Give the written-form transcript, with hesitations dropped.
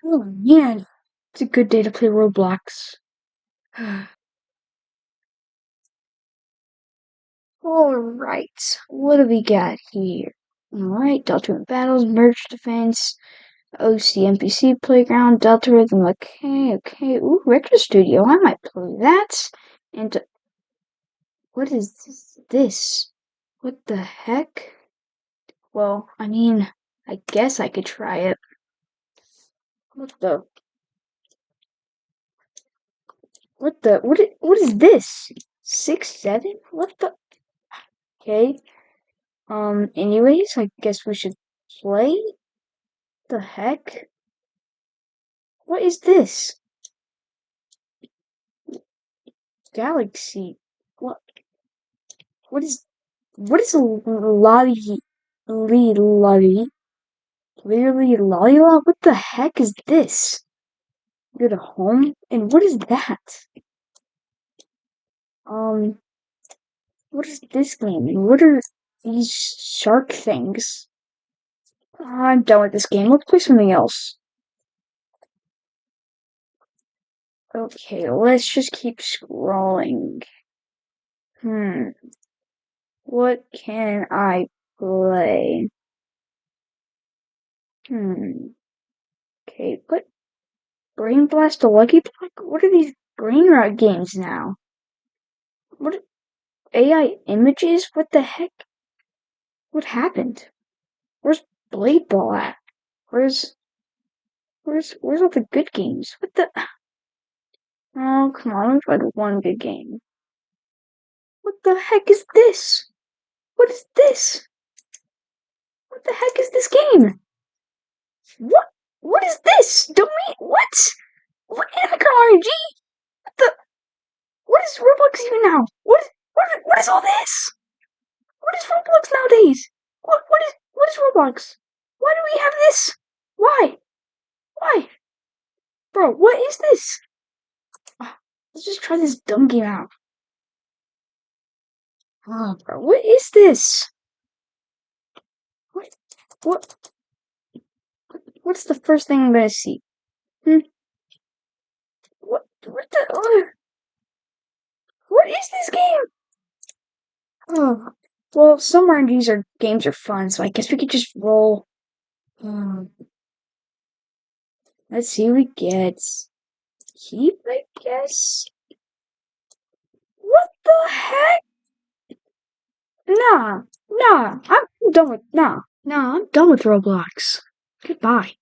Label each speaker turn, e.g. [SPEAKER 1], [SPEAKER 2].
[SPEAKER 1] Oh man, it's a good day to play Roblox. Alright, what do we got here? Alright, Delta Rhythm Battles, Merge Defense, OC NPC Playground, Delta Rhythm, okay. Ooh, Retro Studio, I might play that. And what is this? What the heck? Well, I mean, I guess I could try it. What what is this? 6-7? What the? Okay. Anyways, I guess we should play? The heck? What is this? Galaxy. What? What is lolly? Clearly lollipop? What the heck is this? Go to home? And what is that? Um, what is this game? And what are these shark things? I'm done with this game. Let's play something else. Okay, let's just keep scrolling. What can I play? Hmm. Okay, what? Brain Blast a Lucky Block? What are these brain rot games now? What? AI images? What the heck? What happened? Where's Blade Ball at? Where's where's all the good games? What the? Oh, come on, let's find one good game. What the heck is this? What is this? What the heck is this game? What? What is this? Domain? What? What? Anagram RNG? What the? What is Roblox even now? What is all this? What is Roblox nowadays? What is Roblox? Why do we have this? Why? Why? Bro, what is this? Let's just try this dumb game out. Oh, bro, what is this? What? What? What's the first thing I'm gonna see? Hmm? What the? What is this game? Oh, well, some RNGs are games are fun, so I guess we could just roll. Um, let's see what we get. Keep, I guess. What the heck? Nah, I'm done with I'm done with Roblox. Goodbye.